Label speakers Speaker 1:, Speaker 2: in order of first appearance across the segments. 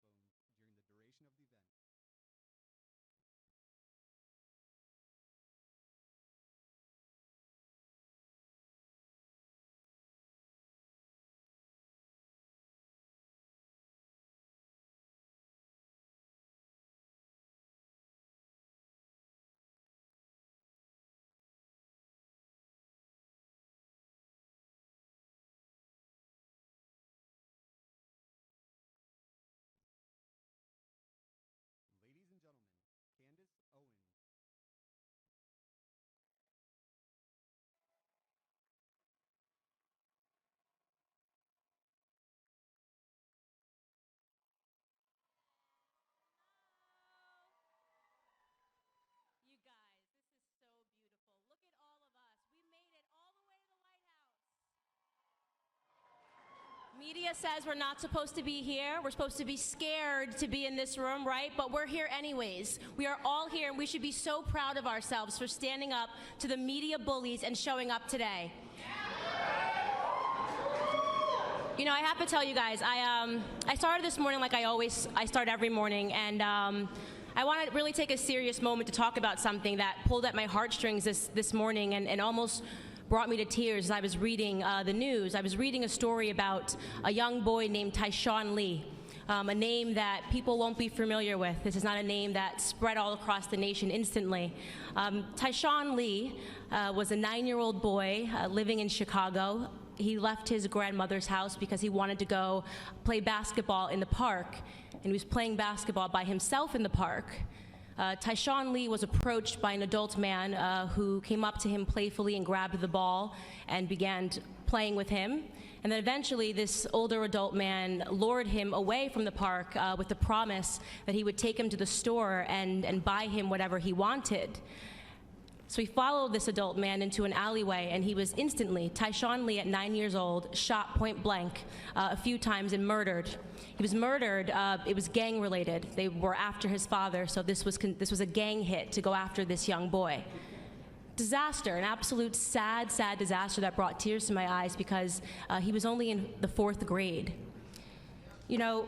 Speaker 1: microphones during the duration of the event. Ladies and gentlemen, Candace Owens.
Speaker 2: You guys, this is so beautiful. Look at all of us. We made it all the way to the White House. Media says we're not supposed to be here. We're supposed to be scared to be in this room, right? But we're here anyways. We are all here, and we should be so proud of ourselves for standing up to the media bullies and showing up today. You know, I have to tell you guys, I started this morning like I start every morning, and I want to really take a serious moment to talk about something that pulled at my heartstrings this morning and almost brought me to tears as I was reading the news. I was reading a story about a young boy named Tyshawn Lee, a name that people won't be familiar with. This is not a name that spread all across the nation instantly. Tyshawn Lee was a 9-year-old boy living in Chicago. He left his grandmother's house because he wanted to go play basketball in the park, and he was playing basketball by himself in the park. Tyshawn Lee was approached by an adult man who came up to him playfully and grabbed the ball and began playing with him. And then eventually this older adult man lured him away from the park with the promise that he would take him to the store and buy him whatever he wanted. So he followed this adult man into an alleyway, and he was instantly, Tyshawn Lee at 9 years old, shot point blank a few times and murdered. He was murdered, it was gang related. They were after his father, so this was a gang hit to go after this young boy. Disaster, an absolute sad disaster that brought tears to my eyes because he was only in the 4th grade. You know,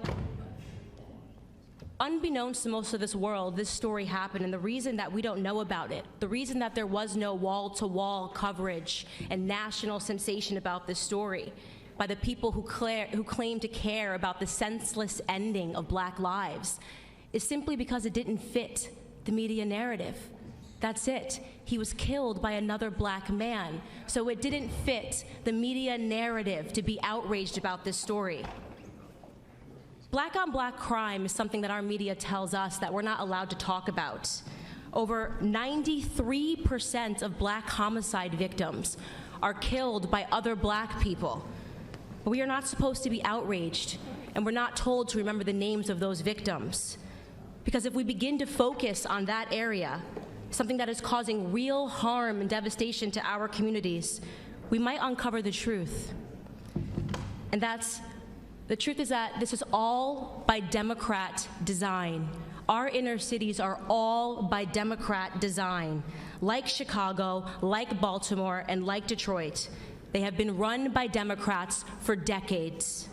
Speaker 2: unbeknownst to most of this world, this story happened, and the reason that we don't know about it, the reason that there was no wall-to-wall coverage and national sensation about this story by the people who claim to care about the senseless ending of Black lives is simply because it didn't fit the media narrative. That's it. He was killed by another Black man, so it didn't fit the media narrative to be outraged about this story. Black on Black crime is something that our media tells us that we're not allowed to talk about. Over 93% of Black homicide victims are killed by other Black people. But we are not supposed to be outraged, and we're not told to remember the names of those victims. Because if we begin to focus on that area, something that is causing real harm and devastation to our communities, we might uncover the truth. And the truth is that this is all by Democrat design. Our inner cities are all by Democrat design. Like Chicago, like Baltimore, and like Detroit, they have been run by Democrats for decades.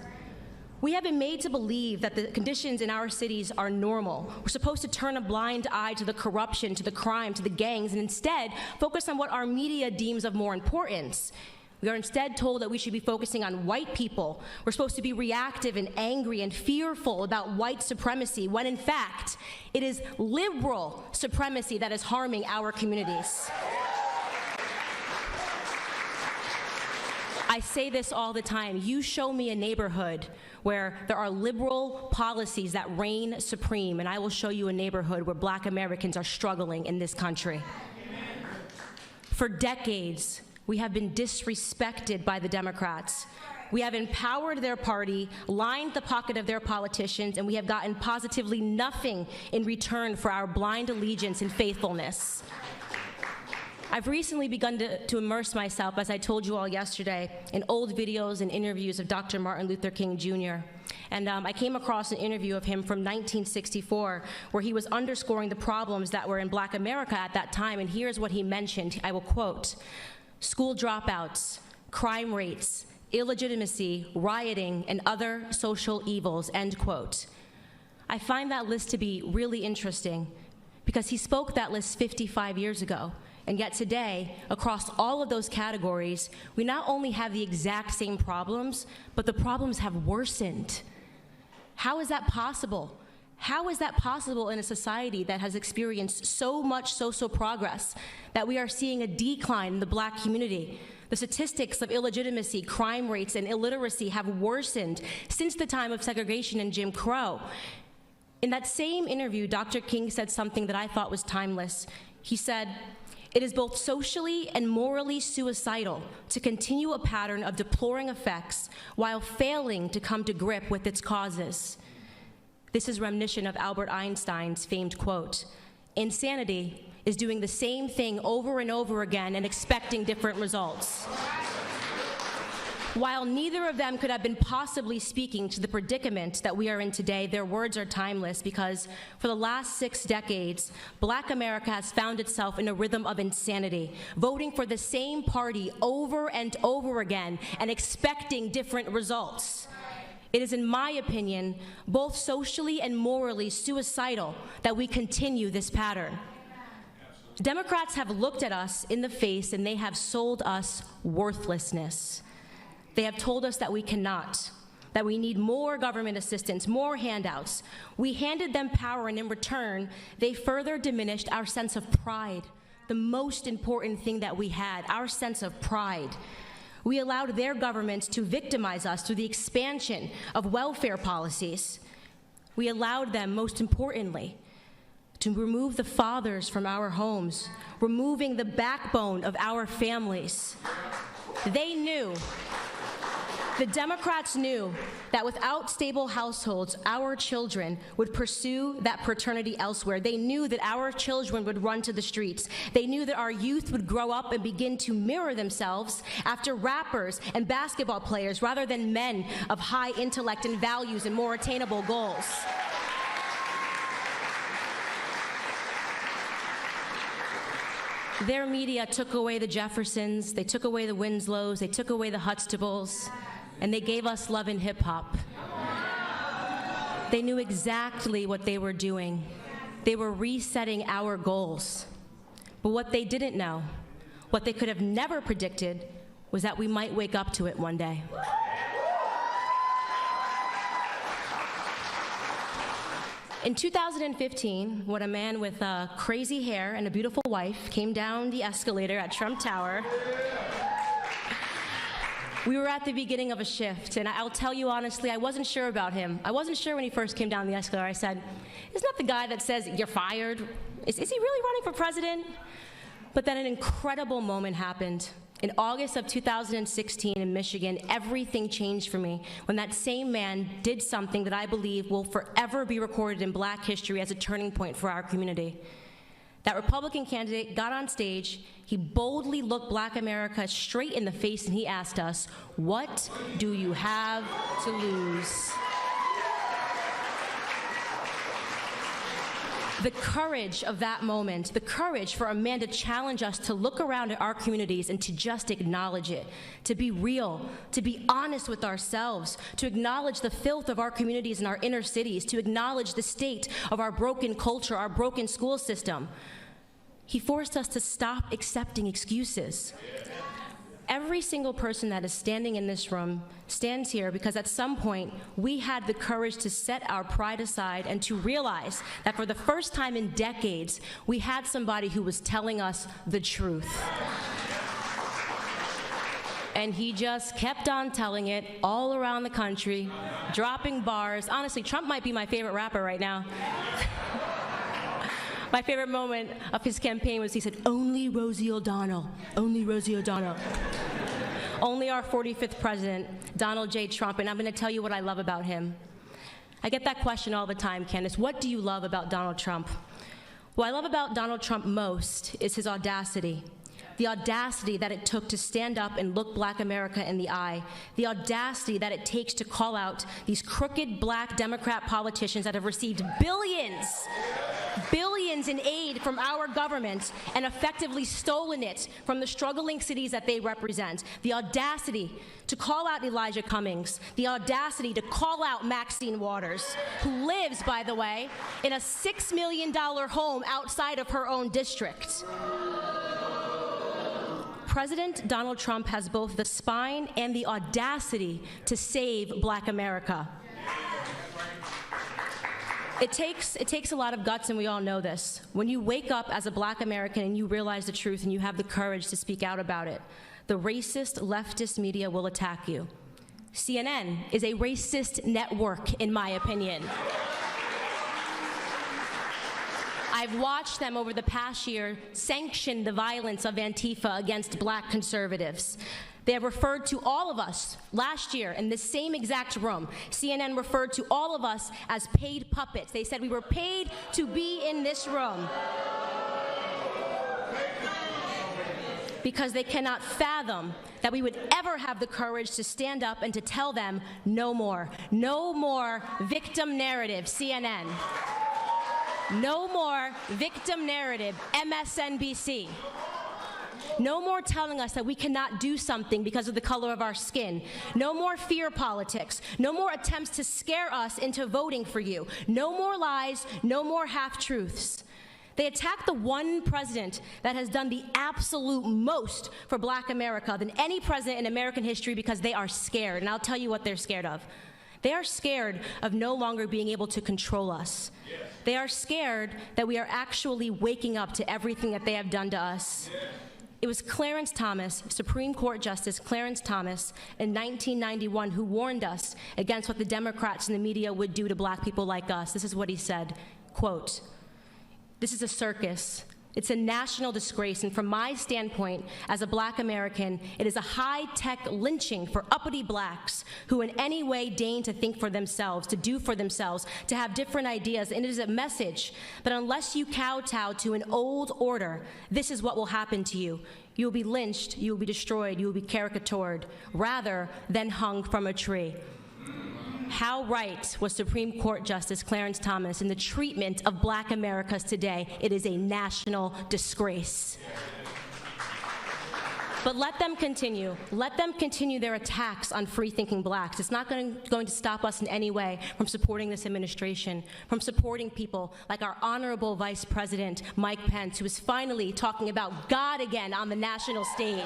Speaker 2: We have been made to believe that the conditions in our cities are normal. We're supposed to turn a blind eye to the corruption, to the crime, to the gangs, and instead focus on what our media deems of more importance. We are instead told that we should be focusing on white people. We're supposed to be reactive and angry and fearful about white supremacy, when in fact, it is liberal supremacy that is harming our communities. I say this all the time. You show me a neighborhood where there are liberal policies that reign supreme, and I will show you a neighborhood where Black Americans are struggling in this country. For decades, we have been disrespected by the Democrats. We have empowered their party, lined the pocket of their politicians, and we have gotten positively nothing in return for our blind allegiance and faithfulness. I've recently begun to immerse myself, as I told you all yesterday, in old videos and interviews of Dr. Martin Luther King Jr. And I came across an interview of him from 1964 where he was underscoring the problems that were in Black America at that time, and here's what he mentioned. I will quote: school dropouts, crime rates, illegitimacy, rioting, and other social evils, end quote. I find that list to be really interesting because he spoke that list 55 years ago. And yet today, across all of those categories, we not only have the exact same problems, but the problems have worsened. How is that possible? How is that possible in a society that has experienced so much social progress that we are seeing a decline in the Black community? The statistics of illegitimacy, crime rates, and illiteracy have worsened since the time of segregation and Jim Crow. In that same interview, Dr. King said something that I thought was timeless. He said, "It is both socially and morally suicidal to continue a pattern of deploring effects while failing to come to grip with its causes." This is reminiscent of Albert Einstein's famed quote, "Insanity is doing the same thing over and over again and expecting different results." While neither of them could have been possibly speaking to the predicament that we are in today, their words are timeless because for the last 6 decades, Black America has found itself in a rhythm of insanity, voting for the same party over and over again and expecting different results. It is, in my opinion, both socially and morally suicidal that we continue this pattern. Democrats have looked at us in the face and they have sold us worthlessness. They have told us that we cannot, that we need more government assistance, more handouts. We handed them power, and in return, they further diminished our sense of pride, the most important thing that we had, our sense of pride. We allowed their government to victimize us through the expansion of welfare policies. We allowed them, most importantly, to remove the fathers from our homes, removing the backbone of our families. They knew, the Democrats knew that without stable households, our children would pursue that paternity elsewhere. They knew that our children would run to the streets. They knew that our youth would grow up and begin to mirror themselves after rappers and basketball players rather than men of high intellect and values and more attainable goals. Their media took away the Jeffersons, they took away the Winslows, they took away the Huxtables, and they gave us love and hip hop. They knew exactly what they were doing. They were resetting our goals. But what they didn't know, what they could have never predicted, was that we might wake up to it one day. In 2015, when a man with crazy hair and a beautiful wife came down the escalator at Trump Tower, we were at the beginning of a shift, and I'll tell you honestly, I wasn't sure about him. I wasn't sure when he first came down the escalator. I said, isn't that the guy that says, you're fired? Is he really running for president? But then an incredible moment happened. In August of 2016 in Michigan, everything changed for me when that same man did something that I believe will forever be recorded in Black history as a turning point for our community. That Republican candidate got on stage, he boldly looked Black America straight in the face, and he asked us, what do you have to lose? The courage of that moment, the courage for a man to challenge us to look around at our communities and to just acknowledge it, to be real, to be honest with ourselves, to acknowledge the filth of our communities and our inner cities, to acknowledge the state of our broken culture, our broken school system. He forced us to stop accepting excuses. Every single person that is standing in this room stands here because at some point we had the courage to set our pride aside and to realize that for the first time in decades, we had somebody who was telling us the truth. And he just kept on telling it all around the country, dropping bars. Honestly, Trump might be my favorite rapper right now. My favorite moment of his campaign was he said, only Rosie O'Donnell, only Rosie O'Donnell. Only our 45th president, Donald J. Trump, and I'm gonna tell you what I love about him. I get that question all the time, Candace, what do you love about Donald Trump? What I love about Donald Trump most is his audacity. The audacity that it took to stand up and look Black America in the eye. The audacity that it takes to call out these crooked Black Democrat politicians that have received billions billions in aid from our government and effectively stolen it from the struggling cities that they represent. The audacity to call out Elijah Cummings, the audacity to call out Maxine Waters, who lives, by the way, in a $6 million home outside of her own district. President Donald Trump has both the spine and the audacity to save Black America. It takes a lot of guts, and we all know this. When you wake up as a Black American and you realize the truth and you have the courage to speak out about it, the racist leftist media will attack you. CNN is a racist network, in my opinion. I've watched them over the past year sanction the violence of Antifa against Black conservatives. They have referred to all of us last year in this same exact room. CNN referred to all of us as paid puppets. They said we were paid to be in this room because they cannot fathom that we would ever have the courage to stand up and to tell them no more. No more victim narrative, CNN. No more victim narrative, MSNBC. No more telling us that we cannot do something because of the color of our skin. No more fear politics. No more attempts to scare us into voting for you. No more lies. No more half-truths. They attack the one president that has done the absolute most for Black America than any president in American history because they are scared. And I'll tell you what they're scared of. They are scared of no longer being able to control us. Yes. They are scared that we are actually waking up to everything that they have done to us. Yes. It was Clarence Thomas, Supreme Court Justice Clarence Thomas, in 1991 who warned us against what the Democrats and the media would do to Black people like us. This is what he said, quote, "This is a circus. It's a national disgrace, and from my standpoint as a Black American, it is a high-tech lynching for uppity Blacks who in any way deign to think for themselves, to do for themselves, to have different ideas, and it is a message that unless you kowtow to an old order, this is what will happen to you. You will be lynched, you will be destroyed, you will be caricatured, rather than hung from a tree." How right was Supreme Court Justice Clarence Thomas in the treatment of Black Americans today? It is a national disgrace. But let them continue. Let them continue their attacks on free-thinking Blacks. It's not going to stop us in any way from supporting this administration, from supporting people like our honorable Vice President, Mike Pence, who is finally talking about God again on the national stage.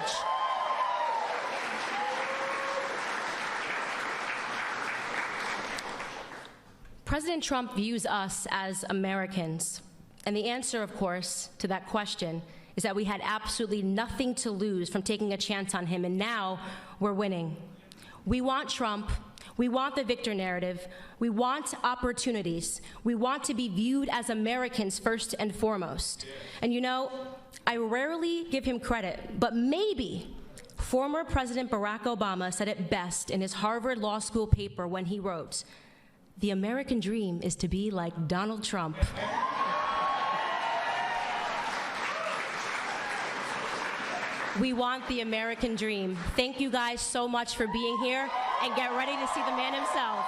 Speaker 2: President Trump views us as Americans, and the answer, of course, to that question is that we had absolutely nothing to lose from taking a chance on him, and now we're winning. We want Trump. We want the victor narrative. We want opportunities. We want to be viewed as Americans first and foremost. And you know, I rarely give him credit, but maybe former President Barack Obama said it best in his Harvard Law School paper when he wrote, "The American dream is to be like Donald Trump." We want the American dream. Thank you guys so much for being here, and get ready to see the man himself.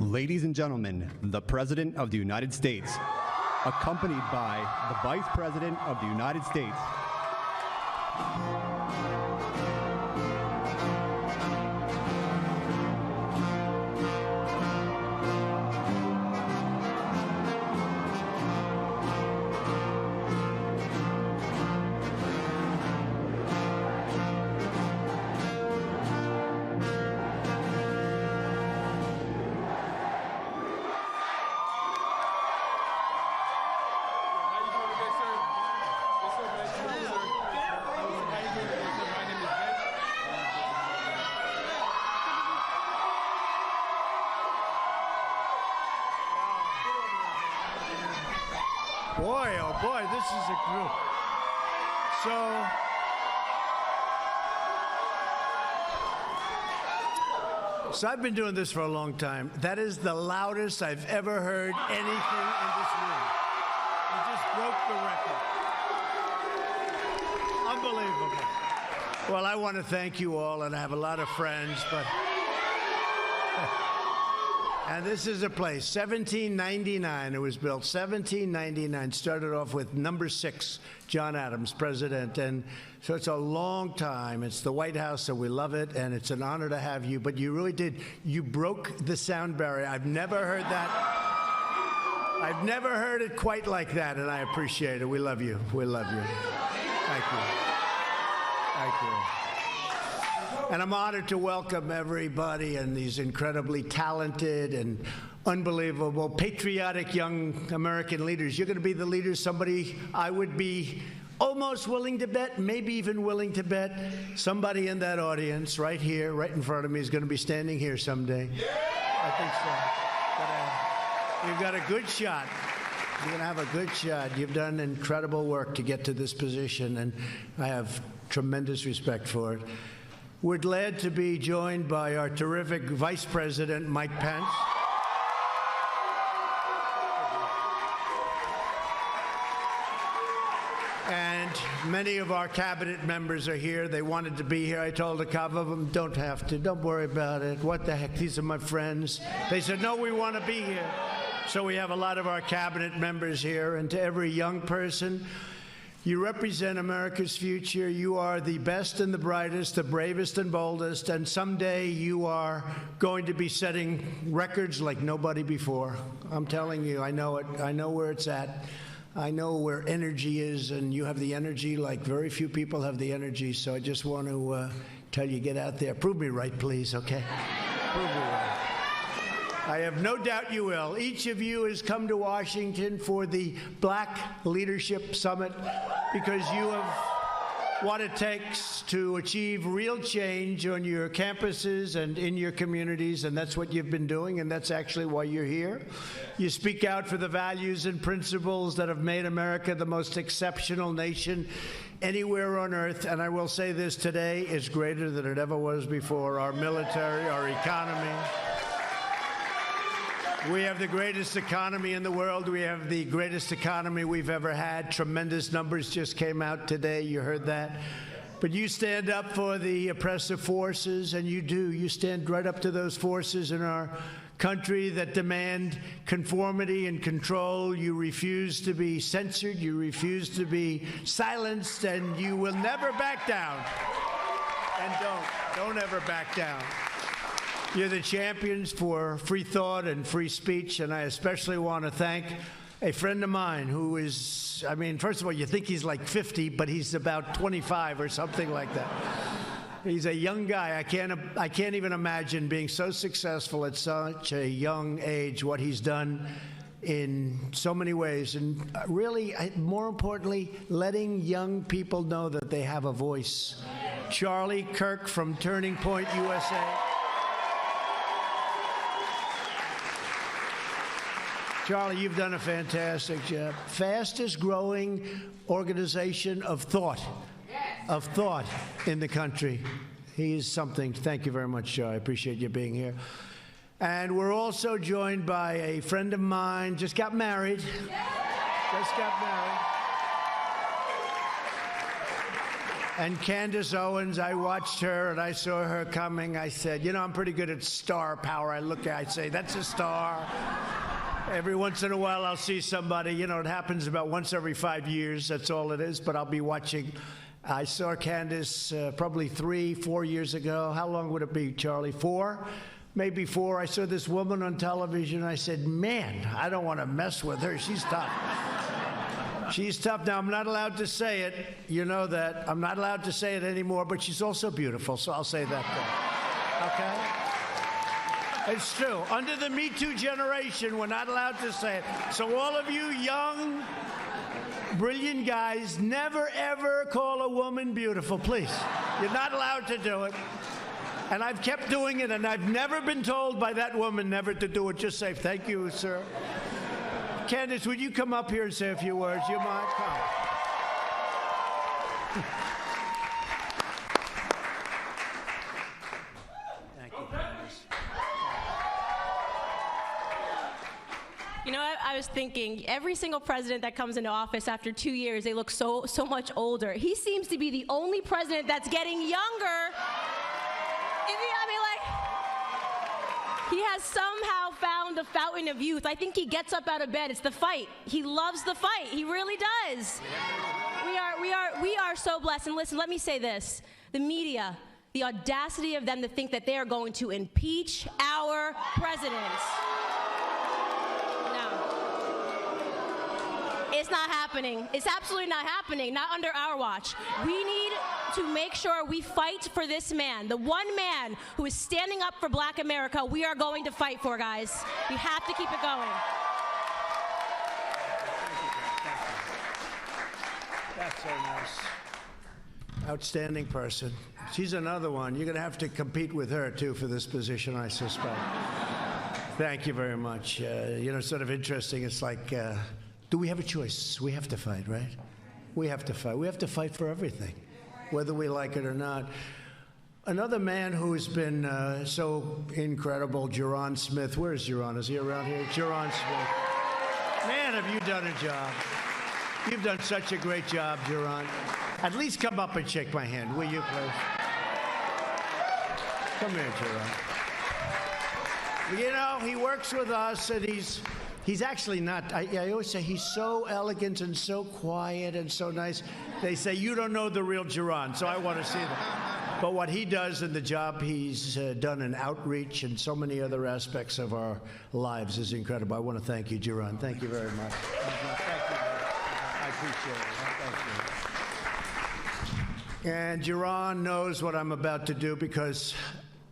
Speaker 1: Ladies and gentlemen, the President of the United States, accompanied by the Vice President of the United States.
Speaker 3: Boy, oh boy, this is a group. So I've been doing this for a long time. That is the loudest I've ever heard anything in this room. You just broke the record. Unbelievable. Well, I want to thank you all, and I have a lot of friends, but... And this is a place, 1799 it was built, 1799, started off with number 6, John Adams, president, and so it's a long time. It's the White House, so we love it, and it's an honor to have you, but you really did, you broke the sound barrier. I've never heard that. I've never heard it quite like that, and I appreciate it. We love you. We love you. Thank you. Thank you. And I'm honored to welcome everybody and these incredibly talented and unbelievable, patriotic young American leaders. You're going to be the leaders somebody I would be almost willing to bet, maybe even willing to bet, somebody in that audience right here, right in front of me, is going to be standing here someday. Yeah! I think so. You've got a good shot. You're going to have a good shot. You've done incredible work to get to this position, and I have tremendous respect for it. We're glad to be joined by our terrific Vice President, Mike Pence. And many of our cabinet members are here. They wanted to be here. I told a couple of them, don't have to. Don't worry about it. What the heck? These are my friends. They said, no, we want to be here. So we have a lot of our cabinet members here. And to every young person, you represent America's future. You are the best and the brightest, the bravest and boldest, and someday you are going to be setting records like nobody before. I'm telling you, I know it. I know where it's at. I know where energy is, and you have the energy like very few people have the energy, so I just want to tell you, get out there. Prove me right, please, okay? Prove me right. I have no doubt you will. Each of you has come to Washington for the Black Leadership Summit because you have what it takes to achieve real change on your campuses and in your communities, and that's what you've been doing, and that's actually why you're here. You speak out for the values and principles that have made America the most exceptional nation anywhere on earth, and I will say this today is greater than it ever was before. Our military, our economy. We have the greatest economy in the world. We have the greatest economy we've ever had. Tremendous numbers just came out today. You heard that. But you stand up for the oppressive forces, and you do. You stand right up to those forces in our country that demand conformity and control. You refuse to be censored. You refuse to be silenced, and you will never back down. And don't ever back down. You're the champions for free thought and free speech, and I especially want to thank a friend of mine who is, I mean, first of all, you think he's like 50, but he's about 25 or something like that. He's a young guy. I can't even imagine being so successful at such a young age, what he's done in so many ways, and really, more importantly, letting young people know that they have a voice. Charlie Kirk from Turning Point USA. Charlie, you've done a fantastic job. Fastest growing organization of thought in the country. He is something. Thank you very much, Charlie. I appreciate you being here. And we're also joined by a friend of mine, just got married. Just got married. And Candace Owens, I watched her and I saw her coming. I said, you know, I'm pretty good at star power. I look at it, I say, that's a star. Every once in a while, I'll see somebody. You know, it happens about once every 5 years. That's all it is. But I'll be watching. I saw Candace probably 3-4 years ago. How long would it be, Charlie? 4? Maybe 4. I saw this woman on television. I said, man, I don't want to mess with her. She's tough. She's tough. Now, I'm not allowed to say it. You know that. I'm not allowed to say it anymore, but she's also beautiful, so I'll say that then. Okay? It's true. Under the Me Too generation, we're not allowed to say it. So all of you young, brilliant guys, never, ever call a woman beautiful, please. You're not allowed to do it. And I've kept doing it, and I've never been told by that woman never to do it. Just say, thank you, sir. Candace, would you come up here and say a few words? You mind? Come. Thank you, Candace.
Speaker 2: You know, I was thinking, every single president that comes into office after 2 years, they look so much older. He seems to be the only president that's getting younger. He has somehow found the fountain of youth. I think he gets up out of bed. It's the fight. He loves the fight. He really does. We are so blessed. And listen, let me say this. The media, the audacity of them to think that they are going to impeach our presidents. It's not happening. It's absolutely not happening, not under our watch. We need to make sure we fight for this man, the one man who is standing up for Black America. We are going to fight for, guys. We have to keep it going.
Speaker 3: That's so nice. Outstanding person. She's another one. You're going to have to compete with her, too, for this position, I suspect. Thank you very much. You know, sort of interesting. It's like... do we have a choice? We have to fight, right? We have to fight. We have to fight for everything, whether we like it or not. Another man who's been so incredible, Ja'Ron Smith. Where is Ja'Ron? Is he around here? Ja'Ron Smith. Man, have you done a job. You've done such a great job, Ja'Ron. At least come up and shake my hand, will you, please? Come here, Ja'Ron. You know, he works with us, and He's actually not, I always say he's so elegant and so quiet and so nice. They say, you don't know the real Ja'Ron, so I want to see that. But what he does in the job he's done in outreach and so many other aspects of our lives is incredible. I want to thank you, Ja'Ron. Thank you very much. Thank you. I appreciate it. Thank you. And Ja'Ron knows what I'm about to do because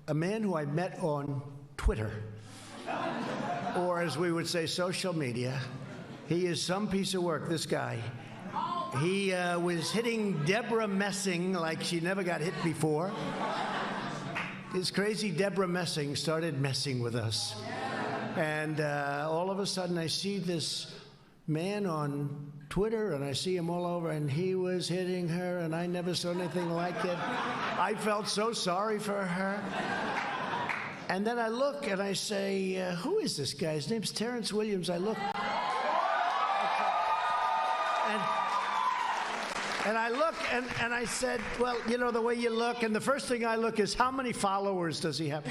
Speaker 3: a man who I met on Twitter, or as we would say, social media. He is some piece of work, this guy. He was hitting Deborah Messing like she never got hit before. This crazy Deborah Messing started messing with us. And all of a sudden I see this man on Twitter, and I see him all over, and he was hitting her, and I never saw anything like it. I felt so sorry for her. And then I look and I say, who is this guy? His name's Terrence Williams. I look. And I look and I said, well, you know, the way you look, and the first thing I look is, how many followers does he have?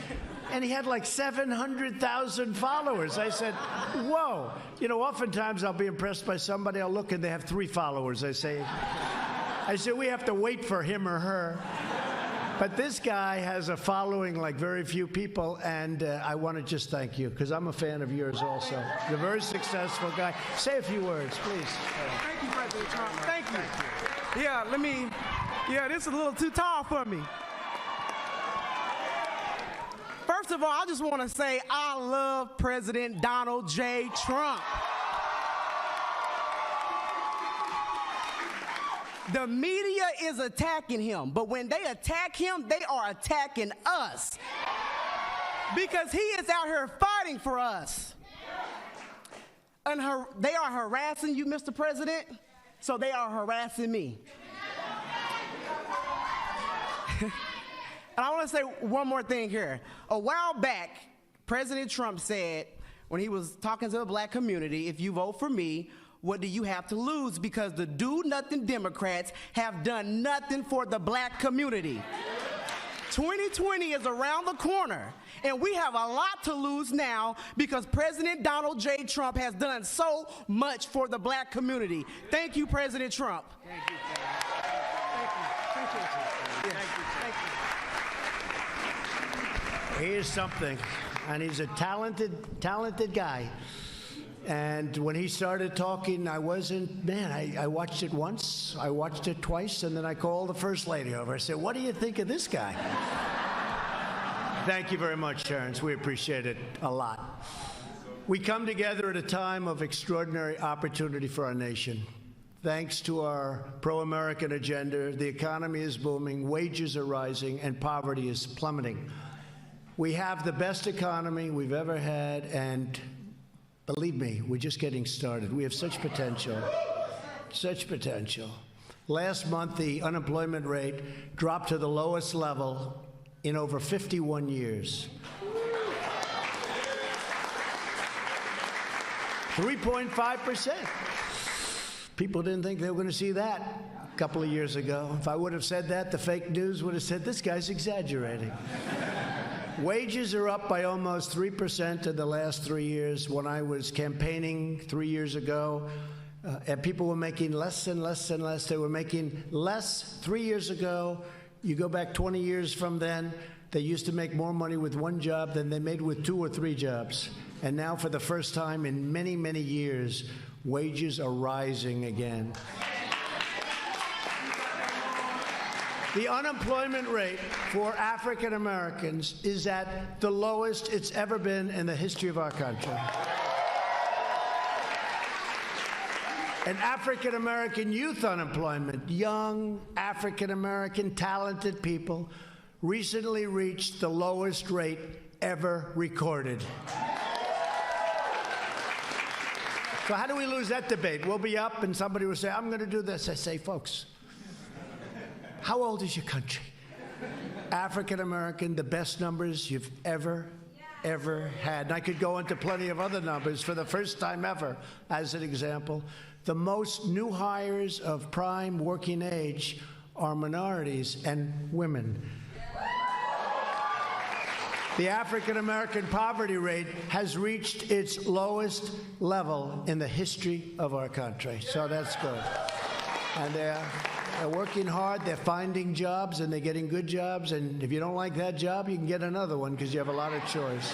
Speaker 3: And he had like 700,000 followers. I said, whoa. You know, oftentimes I'll be impressed by somebody. I'll look and they have 3 followers. I say, we have to wait for him or her. But this guy has a following like very few people, and I want to just thank you, because I'm a fan of yours also. You're a very successful guy. Say a few words, please.
Speaker 4: Thank you, President Trump. Thank you. Yeah, this is a little too tall for me. First of all, I just want to say I love President Donald J. Trump. The media is attacking him, but when they attack him, they are attacking us. Because he is out here fighting for us. And they are harassing you, Mr. President, so they are harassing me. And I want to say one more thing here. A while back, President Trump said, when he was talking to the black community, if you vote for me, what do you have to lose? Because the do-nothing Democrats have done nothing for the black community. 2020 is around the corner, and we have a lot to lose now because President Donald J. Trump has done so much for the black community. Thank you, President Trump.
Speaker 3: Thank you. Thank you. Thank you. He is something, and he's a talented guy. And when he started talking, I watched it once, I watched it twice, and then I called the First Lady over. I said, what do you think of this guy? Thank you very much, Terrence. We appreciate it a lot. We come together at a time of extraordinary opportunity for our nation. Thanks to our pro-American agenda, the economy is booming, wages are rising, and poverty is plummeting. We have the best economy we've ever had, and believe me, we're just getting started. We have such potential, such potential. Last month, the unemployment rate dropped to the lowest level in over 51 years. 3.5%. People didn't think they were going to see that a couple of years ago. If I would have said that, the fake news would have said, this guy's exaggerating. Wages are up by almost 3% in the last 3 years. When I was campaigning 3 years ago, and people were making less and less and less. They were making less 3 years ago. You go back 20 years from then, they used to make more money with one job than they made with 2 or 3 jobs. And now, for the first time in many, many years, wages are rising again. The unemployment rate for African Americans is at the lowest it's ever been in the history of our country. And African American youth unemployment, young African American talented people, recently reached the lowest rate ever recorded. So how do we lose that debate? We'll be up and somebody will say, I'm going to do this. I say, folks, how old is your country? African American, the best numbers you've ever had. And I could go into plenty of other numbers for the first time ever, as an example. The most new hires of prime working age are minorities and women. The African American poverty rate has reached its lowest level in the history of our country. So that's good. And they're working hard, they're finding jobs, and they're getting good jobs. And if you don't like that job, you can get another one because you have a lot of choice.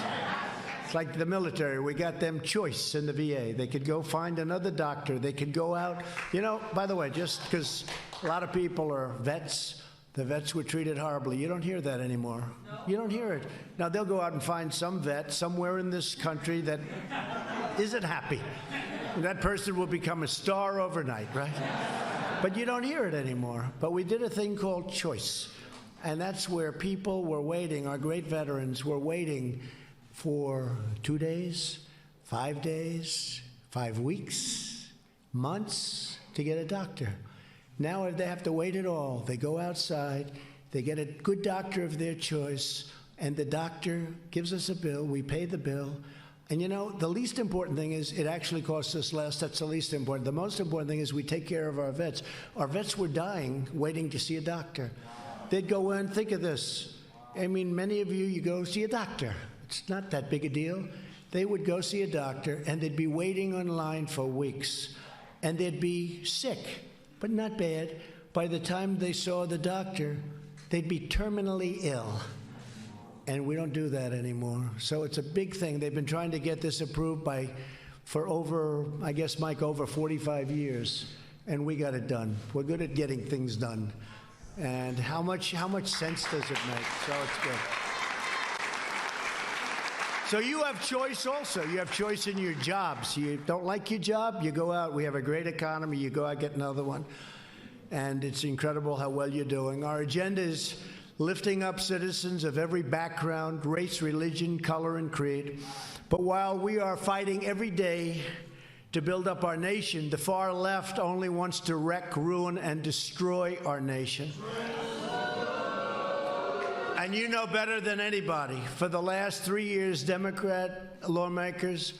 Speaker 3: It's like the military. We got them choice in the VA. They could go find another doctor. They could go out. You know, by the way, just because a lot of people are vets, the vets were treated horribly. You don't hear that anymore. You don't hear it. Now, they'll go out and find some vet somewhere in this country that isn't happy. And that person will become a star overnight, right? But you don't hear it anymore. But we did a thing called choice. And that's where people were waiting, our great veterans were waiting for 2 days, 5 days, 5 weeks, months to get a doctor. Now they have to wait at all. They go outside, they get a good doctor of their choice, and the doctor gives us a bill, we pay the bill. And you know, the least important thing is it actually costs us less. That's the least important. The most important thing is we take care of our vets. Our vets were dying waiting to see a doctor. They'd go in, think of this. I mean, many of you go see a doctor. It's not that big a deal. They would go see a doctor, and they'd be waiting online for weeks. And they'd be sick, but not bad. By the time they saw the doctor, they'd be terminally ill. And we don't do that anymore. So it's a big thing. They've been trying to get this approved for over, I guess, Mike, over 45 years. And we got it done. We're good at getting things done. And how much sense does it make? So it's good. So you have choice also. You have choice in your jobs. You don't like your job, you go out. We have a great economy. You go out, get another one. And it's incredible how well you're doing. Our agenda is lifting up citizens of every background, race, religion, color, and creed. But while we are fighting every day to build up our nation, the far left only wants to wreck, ruin, and destroy our nation. And you know better than anybody, for the last 3 years, Democrat lawmakers,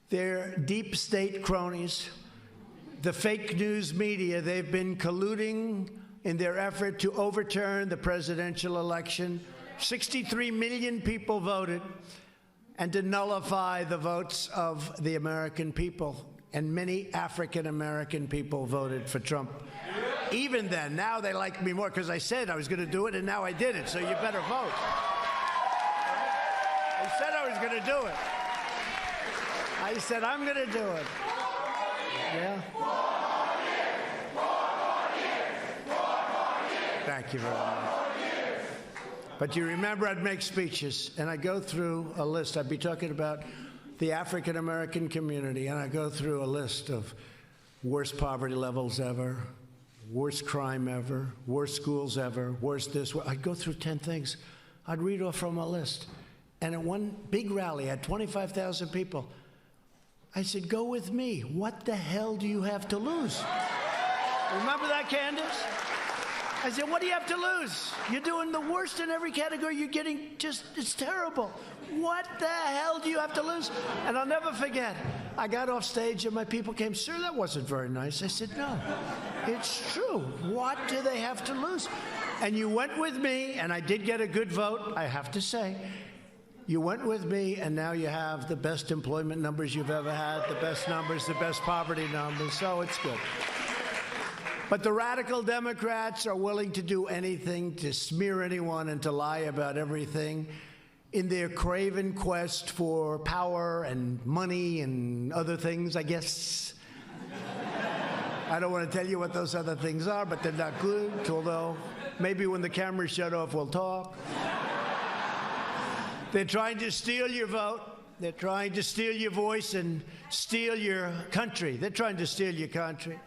Speaker 3: their deep state cronies, the fake news media, they've been colluding in their effort to overturn the presidential election. 63 million people voted, and to nullify the votes of the American people. And many African American people voted for Trump. Even then, now they like me more because I said I was going to do it, and now I did it, so you better vote. I said I was going to do it. I said I'm going to do it. Yeah. Thank you very much. But you remember, I'd make speeches, and I'd go through a list. I'd be talking about the African American community, and I'd go through a list of worst poverty levels ever, worst crime ever, worst schools ever, worst this. I'd go through 10 things. I'd read off from a list. And at one big rally, I had 25,000 people. I said, go with me. What the hell do you have to lose? Remember that, Candace? I said, what do you have to lose? You're doing the worst in every category. You're getting just, it's terrible. What the hell do you have to lose? And I'll never forget, I got off stage and my people came, sir, that wasn't very nice. I said, no, it's true. What do they have to lose? And you went with me, and I did get a good vote, I have to say. You went with me, and now you have the best employment numbers you've ever had, the best numbers, the best poverty numbers, so it's good. But the radical Democrats are willing to do anything to smear anyone and to lie about everything in their craven quest for power and money and other things, I guess. I don't want to tell you what those other things are, but they're not good, although maybe when the cameras shut off, we'll talk. They're trying to steal your vote. They're trying to steal your voice and steal your country. They're trying to steal your country.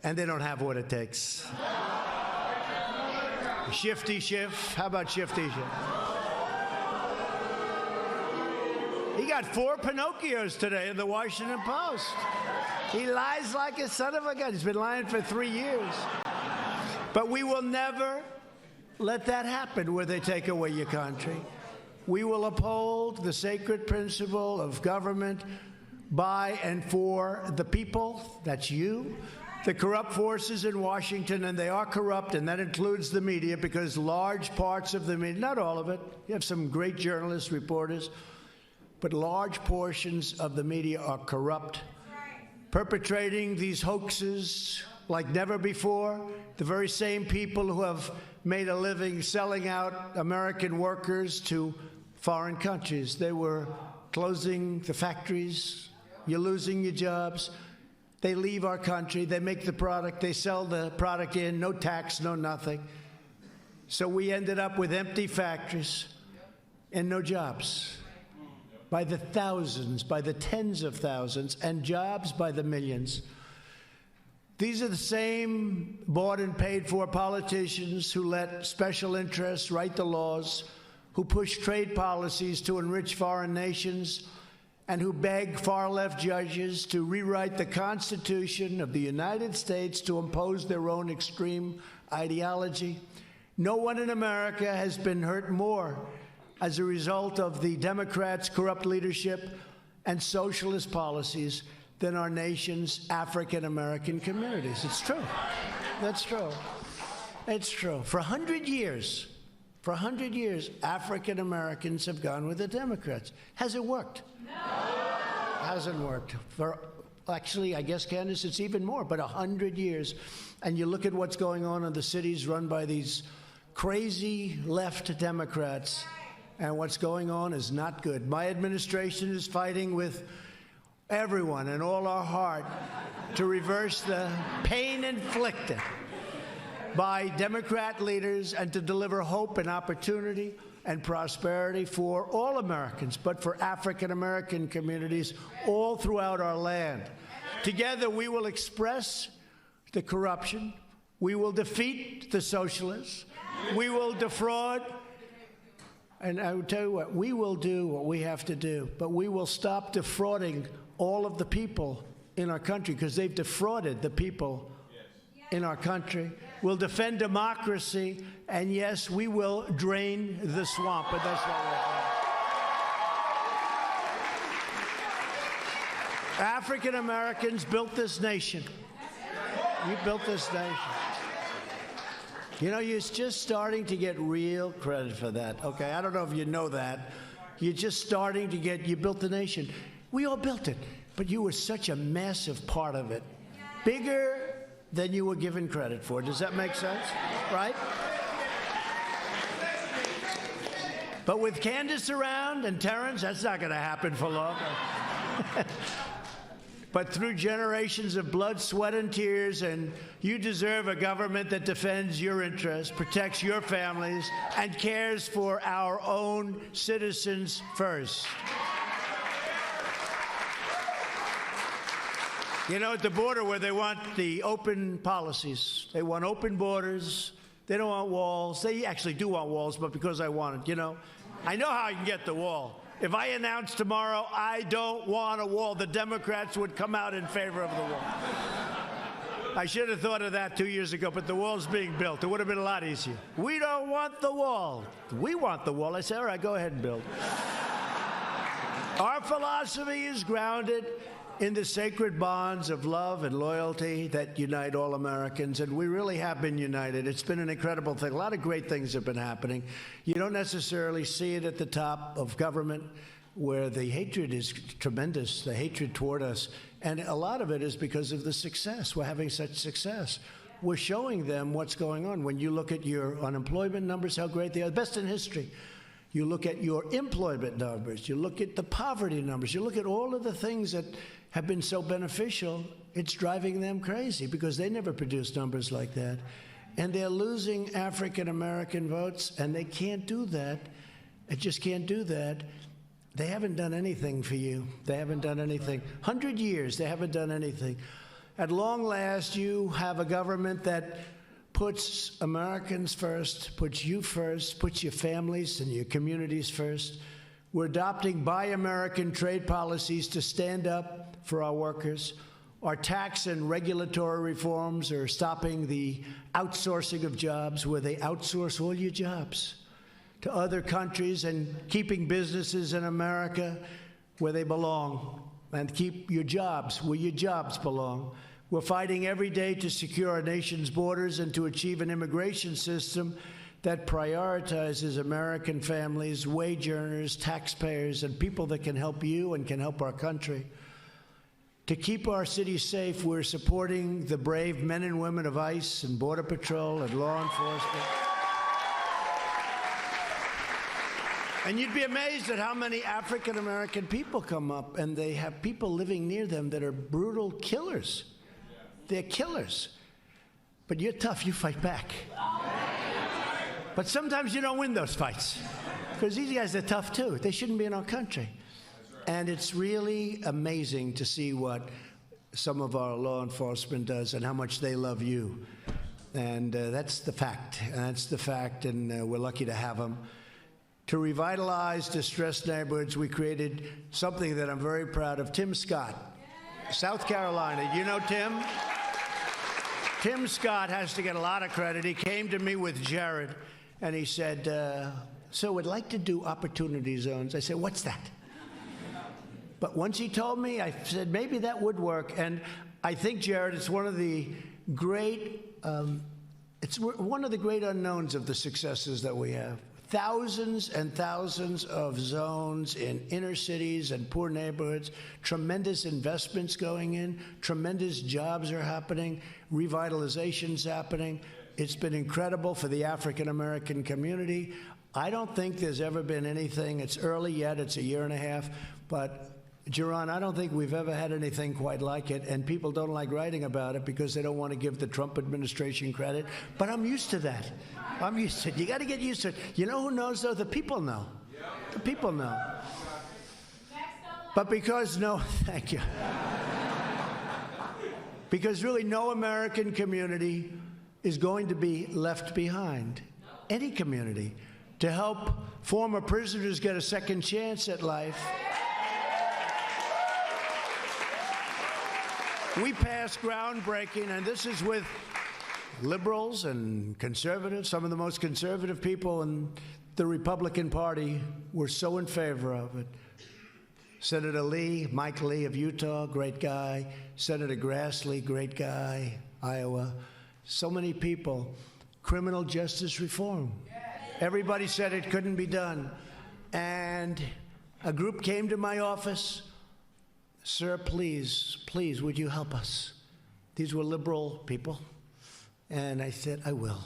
Speaker 3: And they don't have what it takes. Shifty Schiff. How about Shifty Schiff? He got 4 Pinocchios today in the Washington Post. He lies like a son of a gun. He's been lying for 3 years. But we will never let that happen where they take away your country. We will uphold the sacred principle of government by and for the people. That's you. The corrupt forces in Washington, and they are corrupt, and that includes the media, because large parts of the media, not all of it, you have some great journalists, reporters, but large portions of the media are corrupt, perpetrating these hoaxes like never before. The very same people who have made a living selling out American workers to foreign countries. They were closing the factories. You're losing your jobs. They leave our country, they make the product, they sell the product in, no tax, no nothing. So we ended up with empty factories and no jobs. By the thousands, by the tens of thousands, and jobs by the millions. These are the same bought and paid for politicians who let special interests write the laws, who push trade policies to enrich foreign nations, and who beg far-left judges to rewrite the Constitution of the United States to impose their own extreme ideology. No one in America has been hurt more as a result of the Democrats' corrupt leadership and socialist policies than our nation's African-American communities. It's true. That's true. It's true. For 100 years, African Americans have gone with the Democrats. Has it worked? No. Hasn't worked. Actually, I guess, Candace, it's even more, but 100 years. And you look at what's going on in the cities run by these crazy left Democrats, and what's going on is not good. My administration is fighting with everyone and all our heart to reverse the pain inflicted by Democrat leaders and to deliver hope and opportunity and prosperity for all Americans, but for African American communities all throughout our land. Together, we will express the corruption. We will defeat the socialists. We will defraud. And I will tell you what, we will do what we have to do, but we will stop defrauding all of the people in our country, because they've defrauded the people in our country. We'll defend democracy, and yes, we will drain the swamp, but that's what we're doing. African Americans built this nation. You built this nation. You know, you're just starting to get real credit for that, okay? I don't know if you know that. You're just starting to get, you built the nation. We all built it, but you were such a massive part of it. Bigger than you were given credit for. Does that make sense? Right? But with Candace around and Terrence, that's not going to happen for long. But through generations of blood, sweat, and tears, and you deserve a government that defends your interests, protects your families, and cares for our own citizens first. You know, at the border where they want the open policies, they want open borders, they don't want walls. They actually do want walls, but because I want it, you know. I know how I can get the wall. If I announce tomorrow I don't want a wall, the Democrats would come out in favor of the wall. I should have thought of that 2 years ago, but the wall's being built. It would have been a lot easier. We don't want the wall. We want the wall. I said, all right, go ahead and build. Our philosophy is grounded in the sacred bonds of love and loyalty that unite all Americans, and we really have been united. It's been an incredible thing. A lot of great things have been happening. You don't necessarily see it at the top of government, where the hatred is tremendous, the hatred toward us, and a lot of it is because of the success. We're having such success. We're showing them what's going on. When you look at your unemployment numbers, how great they are, best in history. You look at your employment numbers, you look at the poverty numbers, you look at all of the things that have been so beneficial. It's driving them crazy because they never produced numbers like that. And they're losing African American votes, and they can't do that. They just can't do that. They haven't done anything for you. They haven't done anything. 100 years, they haven't done anything. At long last, you have a government that puts Americans first, puts you first, puts your families and your communities first. We're adopting Buy American trade policies to stand up for our workers. Our tax and regulatory reforms are stopping the outsourcing of jobs, where they outsource all your jobs to other countries, and keeping businesses in America where they belong, and keep your jobs where your jobs belong. We're fighting every day to secure our nation's borders and to achieve an immigration system that prioritizes American families, wage earners, taxpayers, and people that can help you and can help our country. To keep our cities safe, we're supporting the brave men and women of ICE and Border Patrol and law enforcement. And you'd be amazed at how many African American people come up, and they have people living near them that are brutal killers. They're killers. But you're tough, you fight back. But sometimes you don't win those fights, because these guys are tough too. They shouldn't be in our country. And it's really amazing to see what some of our law enforcement does and how much they love you. And that's the fact. That's the fact, and we're lucky to have them. To revitalize distressed neighborhoods, we created something that I'm very proud of. Tim Scott, South Carolina. You know Tim? Tim Scott has to get a lot of credit. He came to me with Jared, and he said, so we'd like to do opportunity zones. I said, what's that? But once he told me, I said, maybe that would work. And I think, Jared, it's one of the great, one of the great unknowns of the successes that we have. Thousands and thousands of zones in inner cities and poor neighborhoods, tremendous investments going in, tremendous jobs are happening, revitalization's happening. It's been incredible for the African American community. I don't think there's ever been anything, it's early yet, it's a year and a half, but Jaron, I don't think we've ever had anything quite like it, and people don't like writing about it because they don't want to give the Trump administration credit, but I'm used to that. I'm used to it. You got to get used to it. You know who knows, though? The people know. The people know. But because thank you. Because really no American community is going to be left behind. Any community. To help former prisoners get a second chance at life. We passed groundbreaking, and this is with liberals and conservatives. Some of the most conservative people in the Republican Party were so in favor of it. Senator Lee, Mike Lee of Utah, great guy. Senator Grassley, great guy, Iowa. So many people. Criminal justice reform. Everybody said it couldn't be done. And a group came to my office. Sir, please, please, would you help us? These were liberal people. And I said, I will.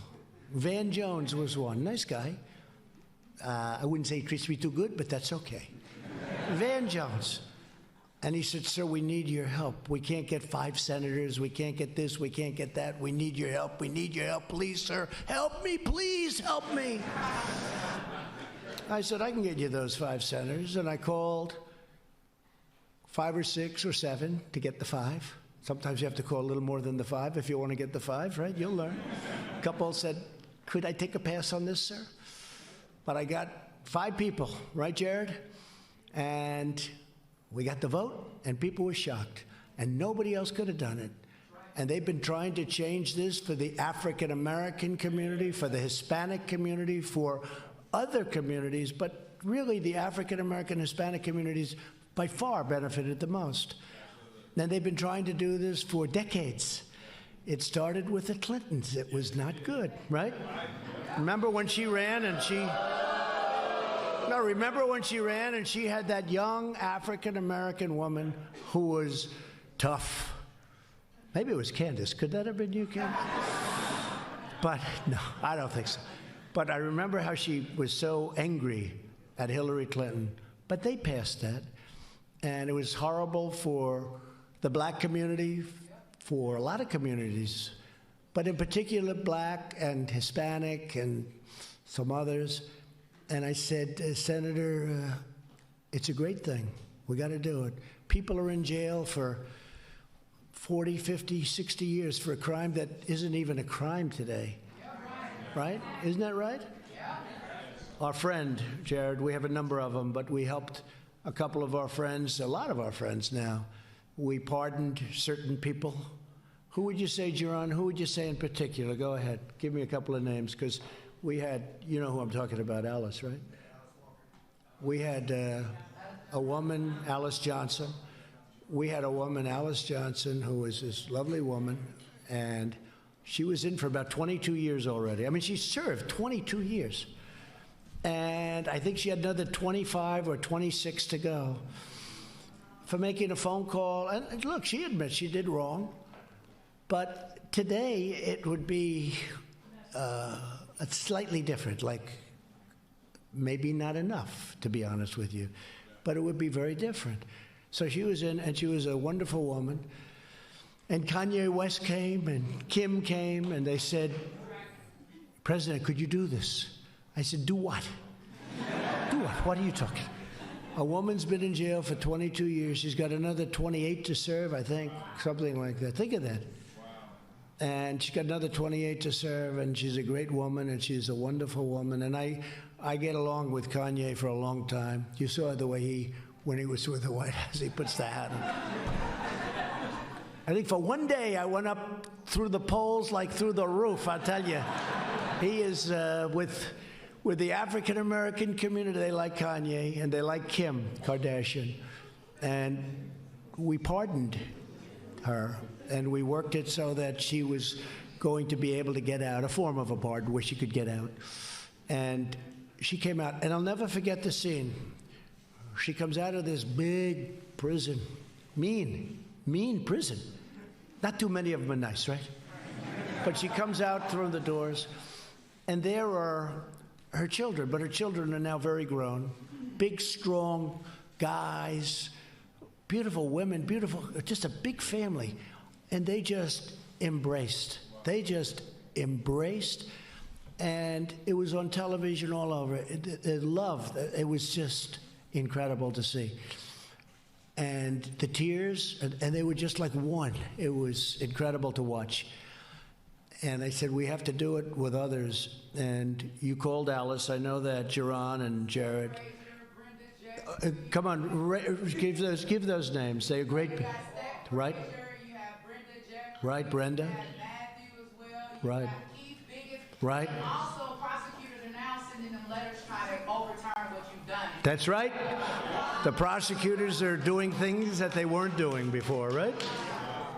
Speaker 3: Van Jones was one. Nice guy. I wouldn't say he treats me too good, but that's okay. Van Jones. And he said, sir, we need your help. We can't get 5 senators. We can't get this. We can't get that. We need your help. We need your help. Please, sir, help me. Please help me. I said, I can get you those 5 senators. And I called 5 or 6 or 7 to get the 5. Sometimes you have to call a little more than the 5 if you want to get the 5, right? You'll learn. A couple said, could I take a pass on this, sir? But I got 5 people, right, Jared? And we got the vote, and people were shocked. And nobody else could have done it. And they've been trying to change this for the African-American community, for the Hispanic community, for other communities. But really, the African-American, Hispanic communities by far benefited the most. And they've been trying to do this for decades. It started with the Clintons. It was not good, right? Remember when she ran and she... No, remember when she ran and she had that young African-American woman who was tough. Maybe it was Candace. Could that have been you, Candace? But no, I don't think so. But I remember how she was so angry at Hillary Clinton. But they passed that. And it was horrible for the black community, for a lot of communities, but in particular black and Hispanic and some others. And I said, Senator, it's a great thing. We got to do it. People are in jail for 40, 50, 60 years for a crime that isn't even a crime today. Right? Isn't that right? Our friend, Jared, we have a number of them, but we helped a couple of our friends, a lot of our friends now. We pardoned certain people. Who would you say, Jaron? Who would you say in particular? Go ahead. Give me a couple of names, because we had, you know who I'm talking about, Alice, right? We had a woman, Alice Johnson. We had a woman, Alice Johnson, who was this lovely woman, and she was in for about 22 years already. I mean, she served 22 years. And I think she had another 25 or 26 to go for making a phone call. And look, she admits she did wrong. But today it would be slightly different, like maybe not enough, to be honest with you. But it would be very different. So she was in, and she was a wonderful woman. And Kanye West came, and Kim came, and they said, President, could you do this? I said, do what? Do what? What are you talking? A woman's been in jail for 22 years. She's got another 28 to serve, I think, something like that. Think of that. Wow. And she's got another 28 to serve, and she's a great woman, and she's a wonderful woman. And I get along with Kanye for a long time. You saw the way when he was with the White House, he puts the hat on. I think for one day I went up through the polls like through the roof, I tell you. He is with the African-American community. They like Kanye, and they like Kim Kardashian. And we pardoned her, and we worked it so that she was going to be able to get out, a form of a pardon where she could get out. And she came out, and I'll never forget the scene. She comes out of this big prison, mean prison. Not too many of them are nice, right? But she comes out through the doors, and there are her children, but her children are now very grown, big, strong guys, beautiful women, beautiful, just a big family. And they just embraced. They just embraced. And it was on television all over. It was just incredible to see. And the tears, and they were just like one. It was incredible to watch. And I said, we have to do it with others. And you called Alice. I know that, Jaron and Jared. Come on, give those names. They're great. Right? Right, Brenda. Right. Right.
Speaker 5: Also, prosecutors are now sending them letters trying to overturn what you've done.
Speaker 3: That's right. The prosecutors are doing things that they weren't doing before, right?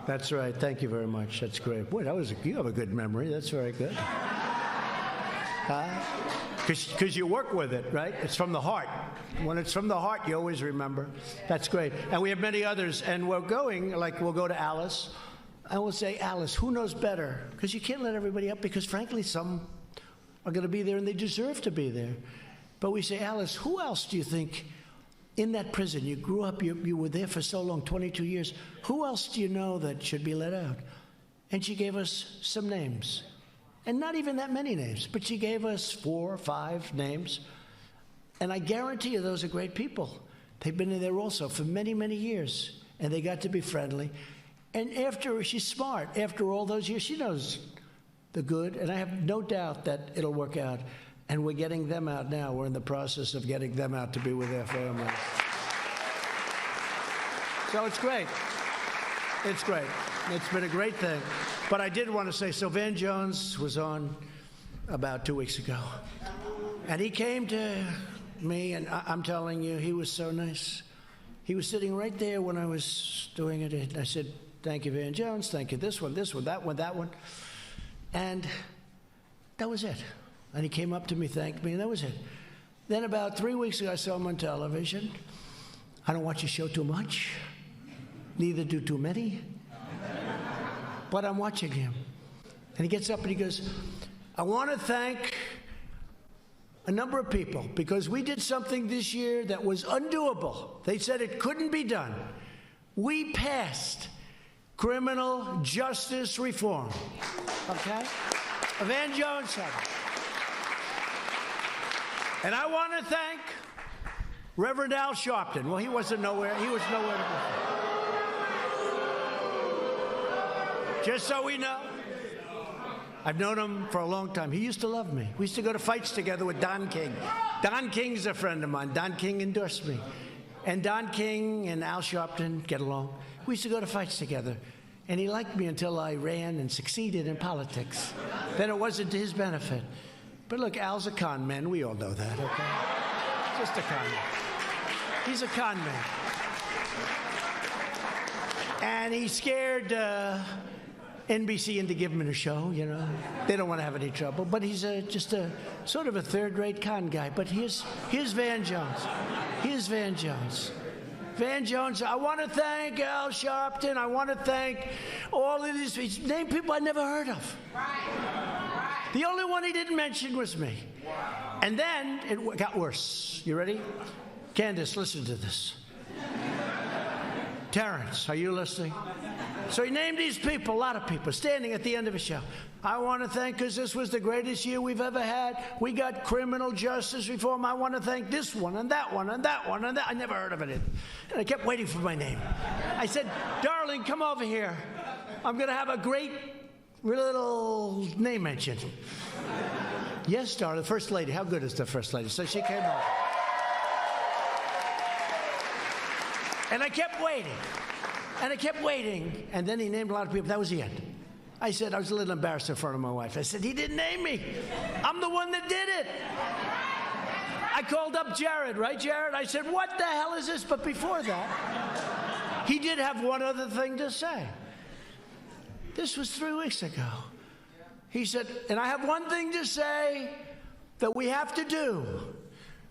Speaker 3: That's right. Thank you very much. That's great. Boy, you have a good memory. That's very good. Because you work with it, right? It's from the heart. When it's from the heart, you always remember. That's great. And we have many others. And we'll go to Alice. And we'll say, Alice, who knows better? Because you can't let everybody up because, frankly, some are going to be there and they deserve to be there. But we say, Alice, who else do you think in that prison, you grew up, you were there for so long, 22 years, who else do you know that should be let out? And she gave us some names. And not even that many names, but she gave us 4 or 5 names. And I guarantee you those are great people. They've been in there also for many, many years. And they got to be friendly. And she's smart. After all those years, she knows the good. And I have no doubt that it'll work out. And we're getting them out now. We're in the process of getting them out to be with their families. So it's great. It's great. It's been a great thing. But I did want to say, so Van Jones was on about 2 weeks ago. And he came to me, and I'm telling you, he was so nice. He was sitting right there when I was doing it. And I said, thank you, Van Jones. Thank you, this one, that one. And that was it. And he came up to me, thanked me, and that was it. Then about 3 weeks ago, I saw him on television. I don't watch his show too much. Neither do too many. But I'm watching him. And he gets up and he goes, I want to thank a number of people because we did something this year that was undoable. They said it couldn't be done. We passed criminal justice reform. Okay? Van Jones said it. And I want to thank Reverend Al Sharpton. Well, he was nowhere to go. Just so we know, I've known him for a long time. He used to love me. We used to go to fights together with Don King. Don King's a friend of mine. Don King endorsed me. And Don King and Al Sharpton get along. We used to go to fights together. And he liked me until I ran and succeeded in politics. Then it wasn't to his benefit. But look, Al's a con man. We all know that, okay? Just a con man. He's a con man. And he scared NBC into giving him a show, you know. They don't want to have any trouble. But he's just a sort of a third-rate con guy. But here's Van Jones. Here's Van Jones. Van Jones, I want to thank Al Sharpton. I want to thank all of these. He's named people I never heard of. The only one he didn't mention was me. And then it got worse. You ready? Candace, listen to this. Terrence, are you listening? So he named these people, a lot of people, standing at the end of a show. I want to thank, because this was the greatest year we've ever had. We got criminal justice reform. I want to thank this one and that one and that one and that. I never heard of it. And I kept waiting for my name. I said, darling, come over here. I'm going to have a great little name mention. Yes, darling, the First Lady. How good is the First Lady? So she came over. And I kept waiting. And I kept waiting. And then he named a lot of people. That was the end. I said, I was a little embarrassed in front of my wife. I said, he didn't name me. I'm the one that did it. I called up Jared, right, Jared? I said, what the hell is this? But before that, he did have one other thing to say. This was 3 weeks ago. He said, and I have one thing to say that we have to do.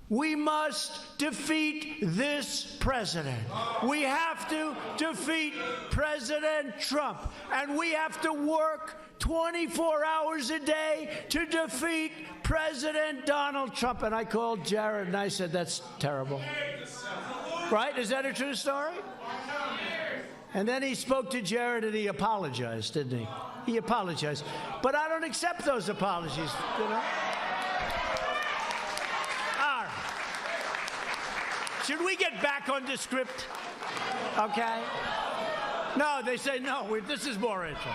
Speaker 3: We must defeat this president. We have to defeat President Trump. And we have to work 24 hours a day to defeat President Donald Trump. And I called Jared and I said, that's terrible. Right? Is that a true story? And then he spoke to Jared and he apologized, didn't he? He apologized. But I don't accept those apologies, you know? All right. Should we get back on the script? Okay? No, they say no. This is more interesting.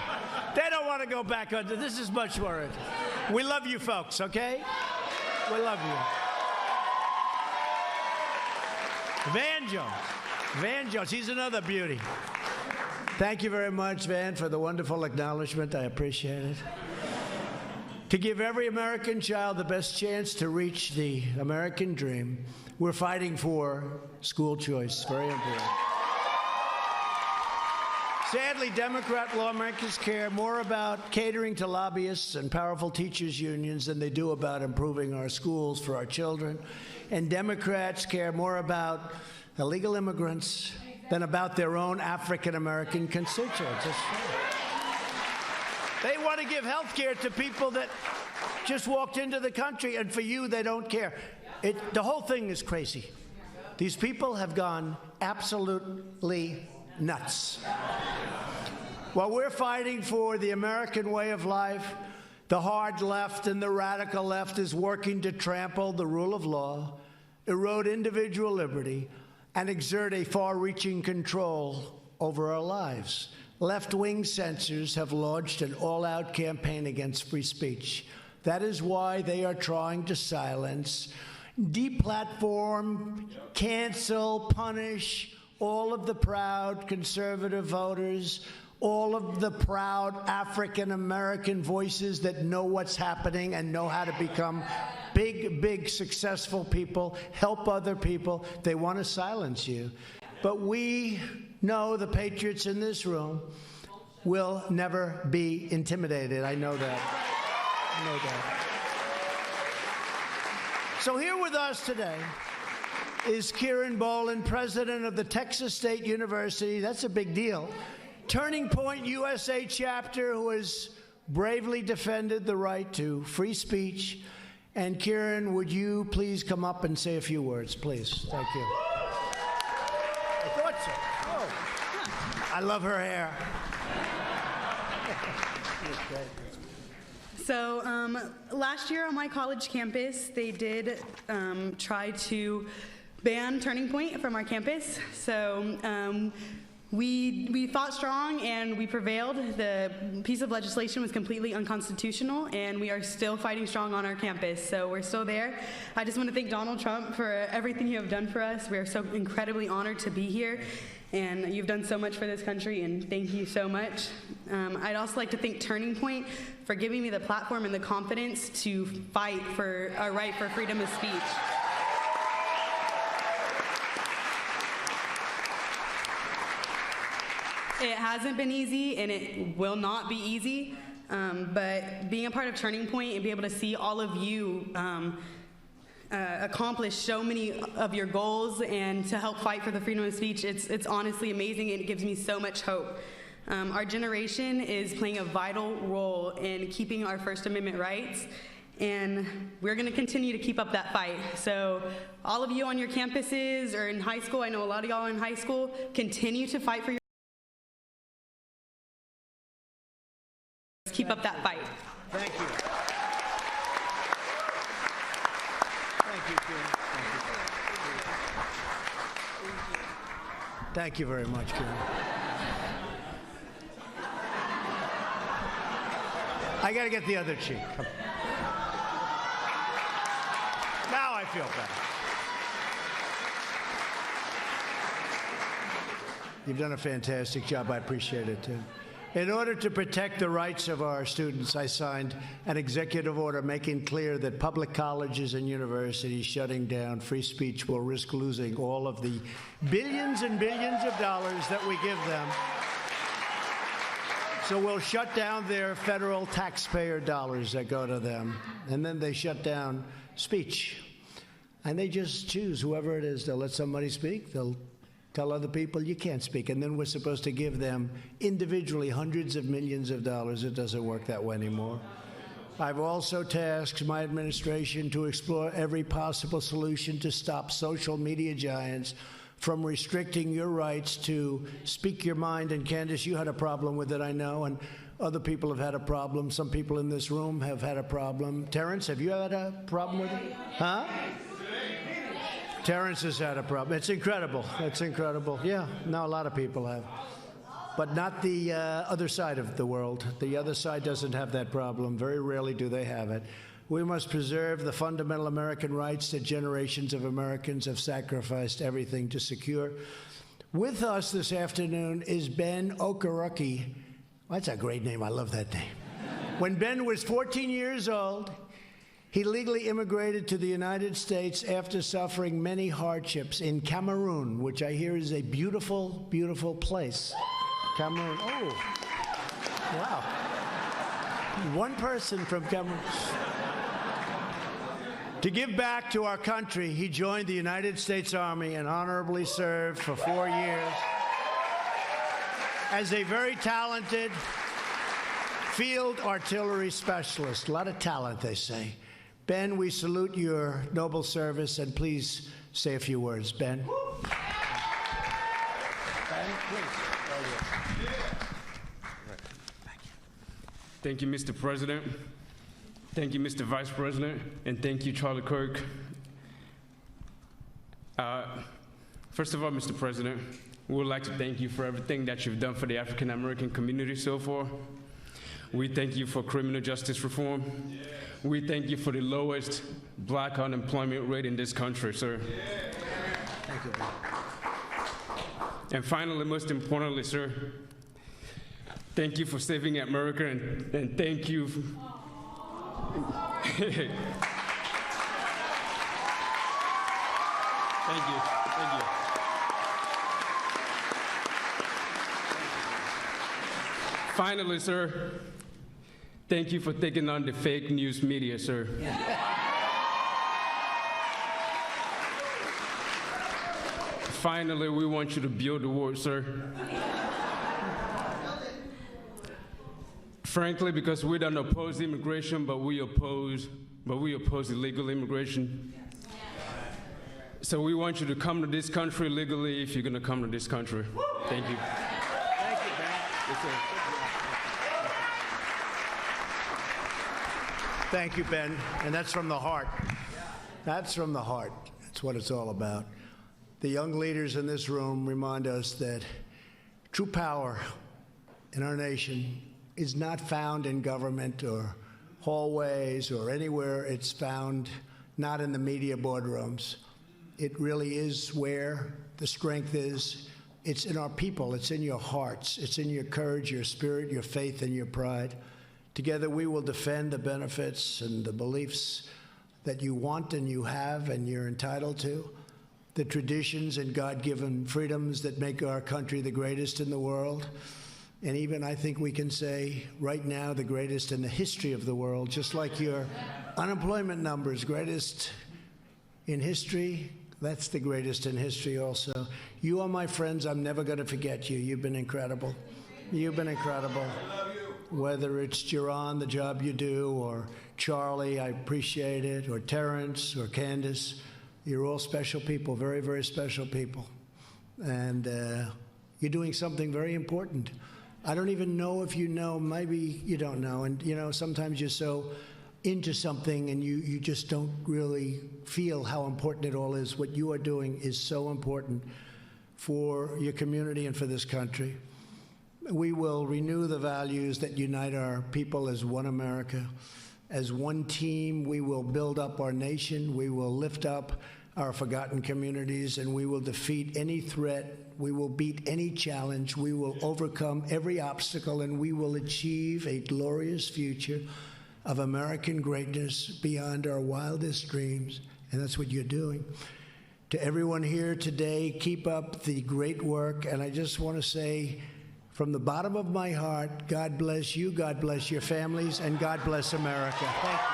Speaker 3: They don't want to go back on. This is much more interesting. We love you folks, okay? We love you. Van Jones. Van Jones. He's another beauty. Thank you very much, Van, for the wonderful acknowledgement. I appreciate it. To give every American child the best chance to reach the American dream, we're fighting for school choice. Very important. Sadly, Democrat lawmakers care more about catering to lobbyists and powerful teachers' unions than they do about improving our schools for our children. And Democrats care more about illegal immigrants than about their own African-American constituents. They want to give health care to people that just walked into the country, and for you, they don't care. The whole thing is crazy. These people have gone absolutely nuts. While we're fighting for the American way of life, the hard left and the radical left is working to trample the rule of law, erode individual liberty, and exert a far-reaching control over our lives. Left-wing censors have launched an all-out campaign against free speech. That is why they are trying to silence, deplatform, cancel, punish all of the proud conservative voters, all of the proud African-American voices that know what's happening and know how to become big, successful people, help other people. They want to silence you. But we know the patriots in this room will never be intimidated. I know that. I know that. So here with us today is Kieran Boland, president of the Texas State University. That's a big deal. Turning Point USA chapter, who has bravely defended the right to free speech. And Kieran, would you please come up and say a few words, please? Thank you. I thought so. Oh. I love her hair.
Speaker 5: So last year on my college campus, they did try to ban Turning Point from our campus. So we fought strong and we prevailed. The piece of legislation was completely unconstitutional, and we are still fighting strong on our campus. So we're still there. I just want to thank Donald Trump for everything you have done for us. We are so incredibly honored to be here, and you've done so much for this country, and thank you so much. I'd also like to thank Turning Point for giving me the platform and the confidence to fight for our right for freedom of speech. It hasn't been easy, and it will not be easy, but being a part of Turning Point and be able to see all of you accomplish so many of your goals and to help fight for the freedom of speech, it's honestly amazing, and it gives me so much hope. Our generation is playing a vital role in keeping our First Amendment rights, and we're going to continue to keep up that fight. So all of you on your campuses or in high school, I know a lot of y'all are in high school, continue to fight for your keep up that fight.
Speaker 3: Thank you. Thank you, Kieran. Thank you very much, Kieran. I got to get the other cheek. Now I feel better. You've done a fantastic job. I appreciate it, too. In order to protect the rights of our students, I signed an executive order making clear that public colleges and universities shutting down free speech will risk losing all of the billions and billions of dollars that we give them. So we'll shut down their federal taxpayer dollars that go to them. And then they shut down speech. And they just choose whoever it is. They'll let somebody speak. They'll tell other people you can't speak, and then we're supposed to give them individually hundreds of millions of dollars. It doesn't work that way anymore. I've also tasked my administration to explore every possible solution to stop social media giants from restricting your rights to speak your mind. And Candace, you had a problem with it, I know, and other people have had a problem. Some people in this room have had a problem. Terrence, have you had a problem with it? Huh? Terrence has had a problem. It's incredible. It's incredible. Yeah, no, a lot of people have. But not the other side of the world. The other side doesn't have that problem. Very rarely do they have it. We must preserve the fundamental American rights that generations of Americans have sacrificed everything to secure. With us this afternoon is Ben Okereke. That's a great name. I love that name. When Ben was 14 years old, he legally immigrated to the United States after suffering many hardships in Cameroon, which I hear is a beautiful, beautiful place. Cameroon. Oh, wow. One person from Cameroon. To give back to our country, he joined the United States Army and honorably served for 4 years as a very talented field artillery specialist. A lot of talent, they say. Ben, we salute your noble service, and please say a few words. Ben. Ben, please.
Speaker 6: Thank you, Mr. President. Thank you, Mr. Vice President, and thank you, Charlie Kirk. First of all, Mr. President, we would like to thank you for everything that you've done for the African American community so far. We thank you for criminal justice reform. We thank you for the lowest black unemployment rate in this country, sir.
Speaker 3: Thank you.
Speaker 6: And finally, most importantly, sir, thank you for saving America, and thank you. Thank you. Thank you. Finally, sir, thank you for taking on the fake news media, sir. Finally, we want you to build the wall, sir. Frankly, because we don't oppose immigration, but we oppose illegal immigration. So we want you to come to this country legally if you're going to come to this country. Thank you.
Speaker 3: Thank you, Ben.
Speaker 6: Yes, sir.
Speaker 3: Thank you, Ben. And that's from the heart. That's from the heart. That's what it's all about. The young leaders in this room remind us that true power in our nation is not found in government or hallways or anywhere. It's found not in the media boardrooms. It really is where the strength is. It's in our people. It's in your hearts. It's in your courage, your spirit, your faith, and your pride. Together we will defend the benefits and the beliefs that you want and you have and you're entitled to, the traditions and God-given freedoms that make our country the greatest in the world. And even, I think we can say, right now, the greatest in the history of the world, just like your unemployment numbers, greatest in history, that's the greatest in history also. You are my friends. I'm never going to forget you. You've been incredible. You've been incredible. Whether it's Jaron, the job you do, or Charlie, I appreciate it, or Terrence, or Candace, you're all special people, very, very special people. And you're doing something very important. I don't even know if you know, maybe you don't know. And, you know, sometimes you're so into something and you just don't really feel how important it all is. What you are doing is so important for your community and for this country. We will renew the values that unite our people as one America. As one team, we will build up our nation. We will lift up our forgotten communities, and we will defeat any threat. We will beat any challenge. We will overcome every obstacle, and we will achieve a glorious future of American greatness beyond our wildest dreams. And that's what you're doing. To everyone here today, keep up the great work. And I just want to say, from the bottom of my heart, God bless you, God bless your families, and God bless America. Thank you.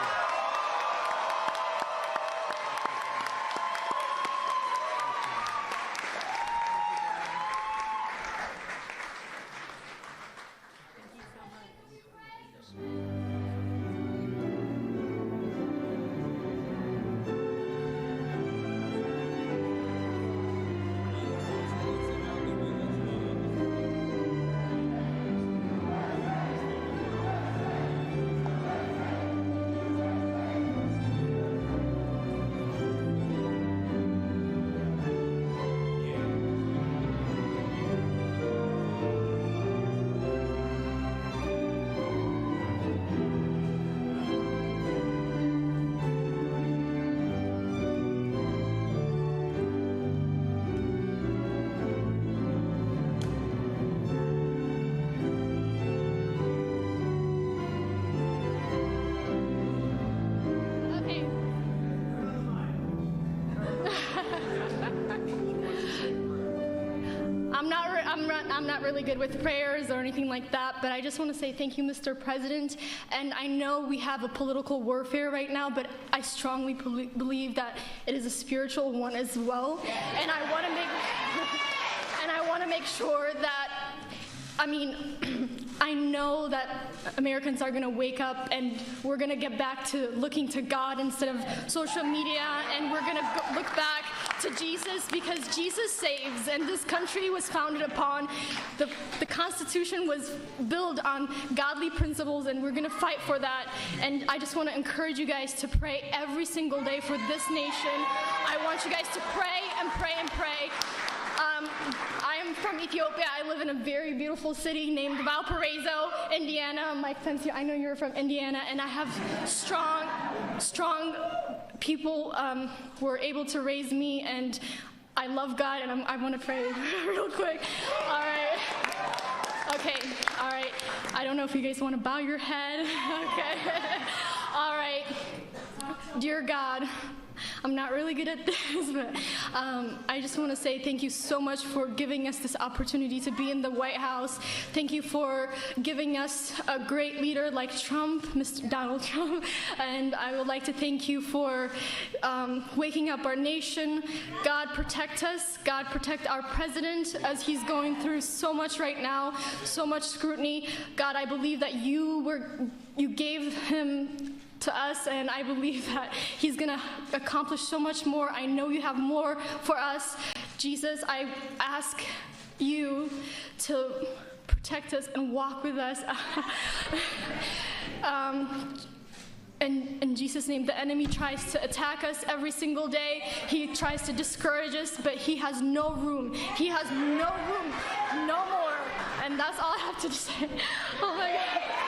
Speaker 7: I'm not really good with prayers or anything like that, but I just want to say thank you, Mr. President. And I know we have a political warfare right now, but I strongly believe that it is a spiritual one as well. And I want to make sure that, I know that Americans are going to wake up and we're going to get back to looking to God instead of social media, and we're going to look back to Jesus, because Jesus saves, and this country was founded upon, the Constitution was built on godly principles, and we're going to fight for that. And I just want to encourage you guys to pray every single day for this nation. I want you guys to pray and pray and pray. I am from Ethiopia. I live in a very beautiful city named Valparaiso, Indiana. Mike Pence, I know you're from Indiana, and I have strong people who are able to raise me, and I love God, and I want to pray real quick. All right. Okay. All right. I don't know if you guys want to bow your head. Okay. All right. Dear God, I'm not really good at this, but I just want to say thank you so much for giving us this opportunity to be in the White House. Thank you for giving us a great leader like Trump, Mr. Donald Trump. And I would like to thank you for waking up our nation. God, protect us. God, protect our president as he's going through so much right now, so much scrutiny. God, I believe that you gave him to us, and I believe that he's going to accomplish so much more. I know you have more for us. Jesus, I ask you to protect us and walk with us. In Jesus' name, the enemy tries to attack us every single day. He tries to discourage us, but he has no room. He has no room, no more. And that's all I have to say. Oh my God.